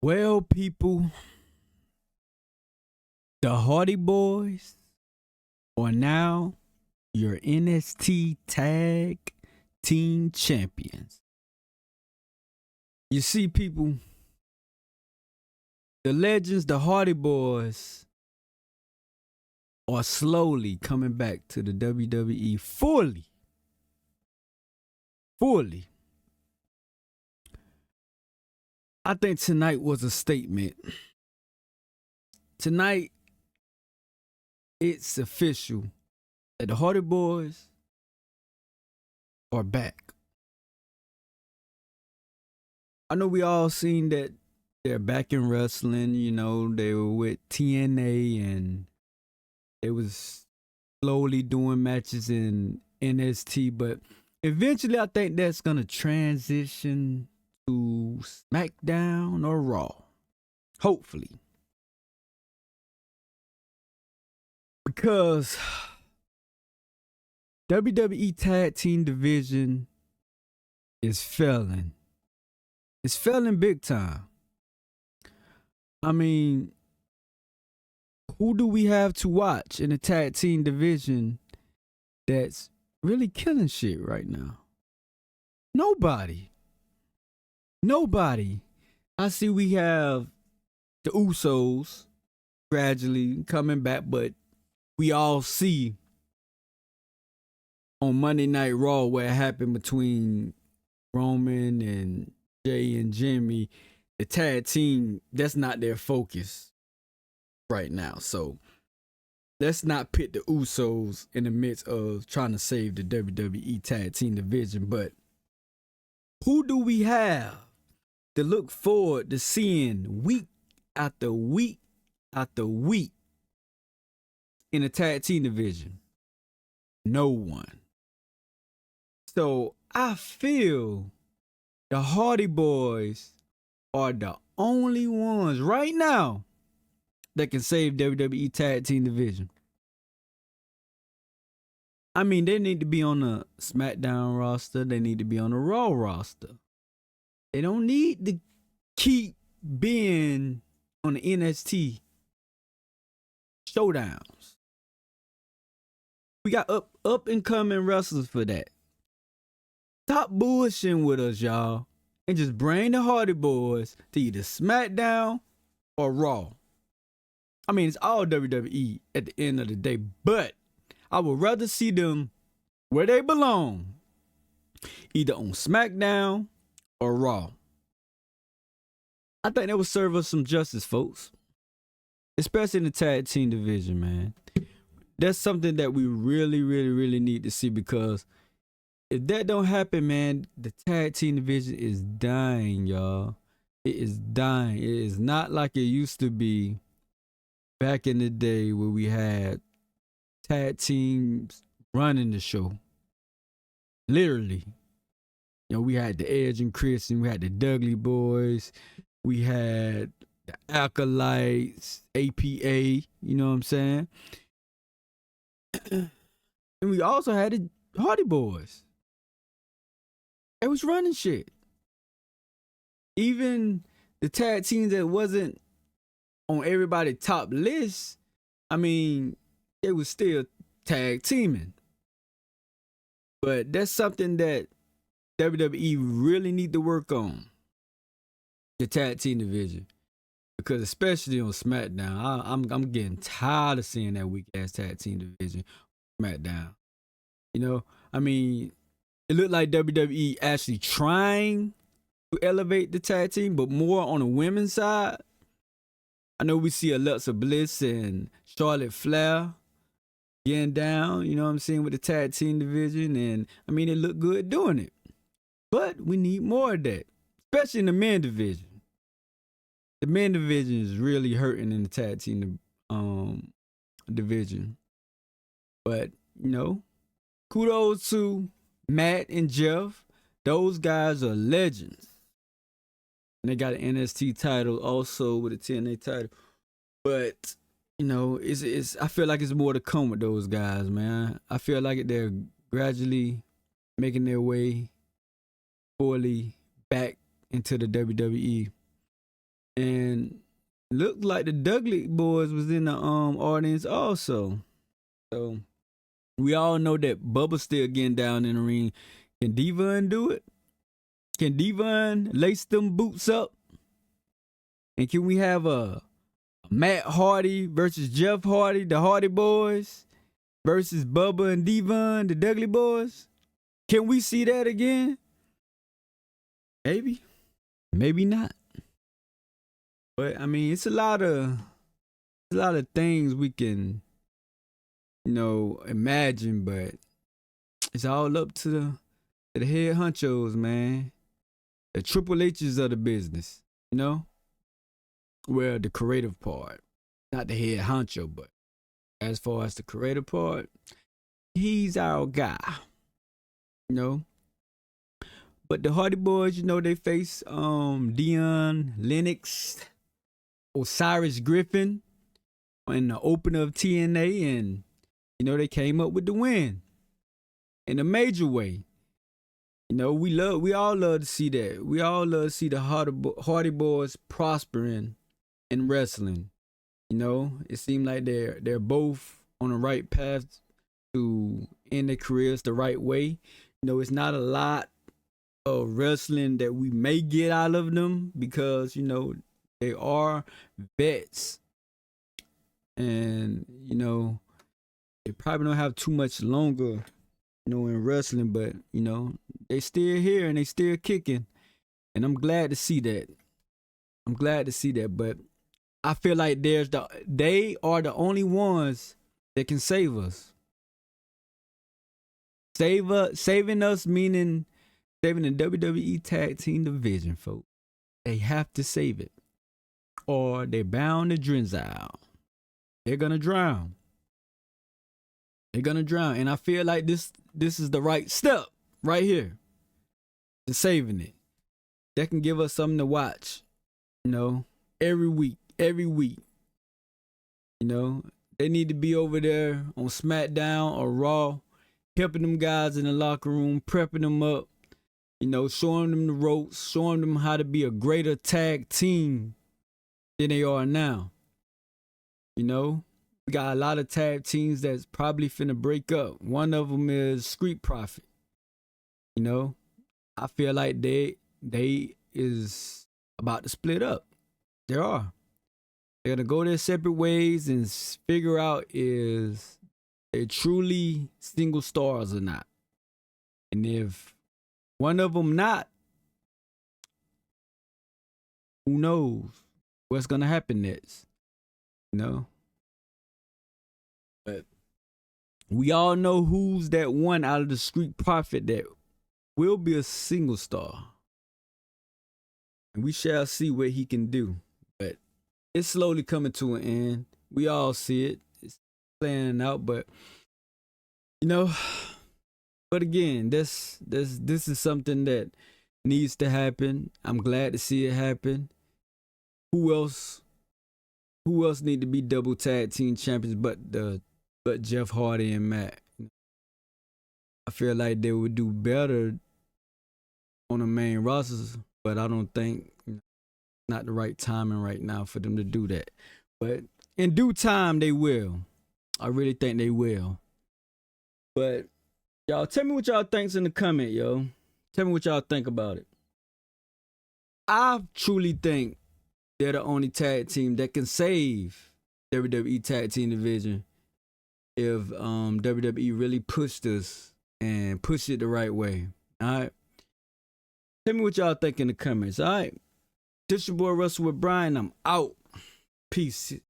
Well, people, the Hardy Boys are now your NXT Tag Team Champions. You see, people, the legends, the Hardy Boys, are slowly coming back to the WWE fully. I think tonight was a statement. Tonight, it's official that the Hardy Boys are back. I know we all seen that they're back in wrestling. You know, they were with TNA and they was slowly doing matches in NXT, but eventually I think that's gonna transition to SmackDown or Raw. Hopefully. Because WWE Tag Team Division is failing. It's failing big time. I mean, who do we have to watch in the Tag Team Division that's really killing shit right now? Nobody. I see we have the Usos gradually coming back, but we all see on Monday Night Raw what happened between Roman and Jay and Jimmy. The tag team, that's not their focus right now. So let's not pit the Usos in the midst of trying to save the WWE Tag Team Division. But who do we have to look forward to seeing week after week after week in the Tag Team Division? No one. So I feel the Hardy Boys are the only ones right now that can save WWE Tag Team Division. I mean, they need to be on the SmackDown roster. They need to be on the Raw roster. They don't need to keep being on the NXT showdowns. We got up and coming wrestlers for that. Stop bullshitting with us, y'all, and just bring the Hardy Boys to either SmackDown or Raw. I mean, it's all WWE at the end of the day, but I would rather see them where they belong, either on SmackDown or Raw. I think that would serve us some justice, folks, especially in the Tag Team Division, man. That's something that we really need to see, because if that don't happen, man, the Tag Team Division is dying, y'all. It is dying. It is not like it used to be back in the day where we had tag teams running the show. Literally. You know, we had the Edge and Chris, and we had the Dudley Boys. We had the Acolytes, APA, you know what I'm saying? And we also had the Hardy Boys. They was running shit. Even the tag teams that wasn't on everybody's top list, I mean, they was still tag teaming. But that's something that WWE really need to work on. The tag team division. Because especially on SmackDown, I'm getting tired of seeing that weak ass tag team division on SmackDown. You know, I mean, it looked like WWE actually trying to elevate the tag team, but more on the women's side. I know we see Alexa Bliss and Charlotte Flair getting down, you know what I'm saying, with the tag team division, and I mean, they look good doing it. But we need more of that, especially in the men division. The men division is really hurting in the tag team division. But, you know, kudos to Matt and Jeff. Those guys are legends. And they got an NXT title also with a TNA title. But, you know, I feel like it's more to come with those guys, man. I feel like they're gradually making their way fully back into the WWE. And looked like the Dudley boys was in the audience also. So we all know that Bubba's still getting down in the ring. Can Devon do it? Can Devon lace them boots up? And can we have a Matt Hardy versus Jeff Hardy, the Hardy boys, versus Bubba and Devon, the Dudley boys? Can we see that again? Maybe. Maybe not. But I mean, it's a lot of things we can, imagine, but it's all up to the head honchos, man. The Triple H's of the business, Well, the creative part. Not the head honcho, but as far as the creative part, he's our guy. But the Hardy Boys, they face Dion Lennox, Osiris Griffin in the opener of TNA, and they came up with the win in a major way. We all love to see that. We all love to see the Hardy Boys prospering in wrestling. It seemed like they're both on the right path to end their careers the right way. It's not a lot of wrestling that we may get out of them because they are vets, and they probably don't have too much longer in wrestling, but they still here and they still kicking, and I'm glad to see that. But I feel like they are the only ones that can save us. Saving us meaning saving the WWE Tag Team division, folks. They have to save it, or they're bound to drown. They're gonna drown. And I feel like this is the right step right here to saving it. That can give us something to watch, every week. They need to be over there on SmackDown or Raw, helping them guys in the locker room, prepping them up, showing them the ropes, showing them how to be a greater tag team than they are now. We got a lot of tag teams that's probably finna break up. One of them is Street Profit. I feel like they is about to split up. They're gonna go their separate ways and figure out is they truly single stars or not. And if one of them not, who knows what's gonna happen next? But we all know who's that one out of the Street Profit that will be a single star. And we shall see what he can do. But it's slowly coming to an end. We all see it. It's playing out, but but again, this is something that needs to happen. I'm glad to see it happen. Who else need to be double tag team champions but Jeff Hardy and Matt? I feel like they would do better on the main rosters, but I don't think not the right timing right now for them to do that. But in due time, they will. I really think they will. But y'all, tell me what y'all think's in the comment, yo. Tell me what y'all think about it. I truly think they're the only tag team that can save WWE Tag Team division if WWE really pushed us and pushed it the right way. All right. Tell me what y'all think in the comments. All right. This your boy Russell with Brian. I'm out. Peace.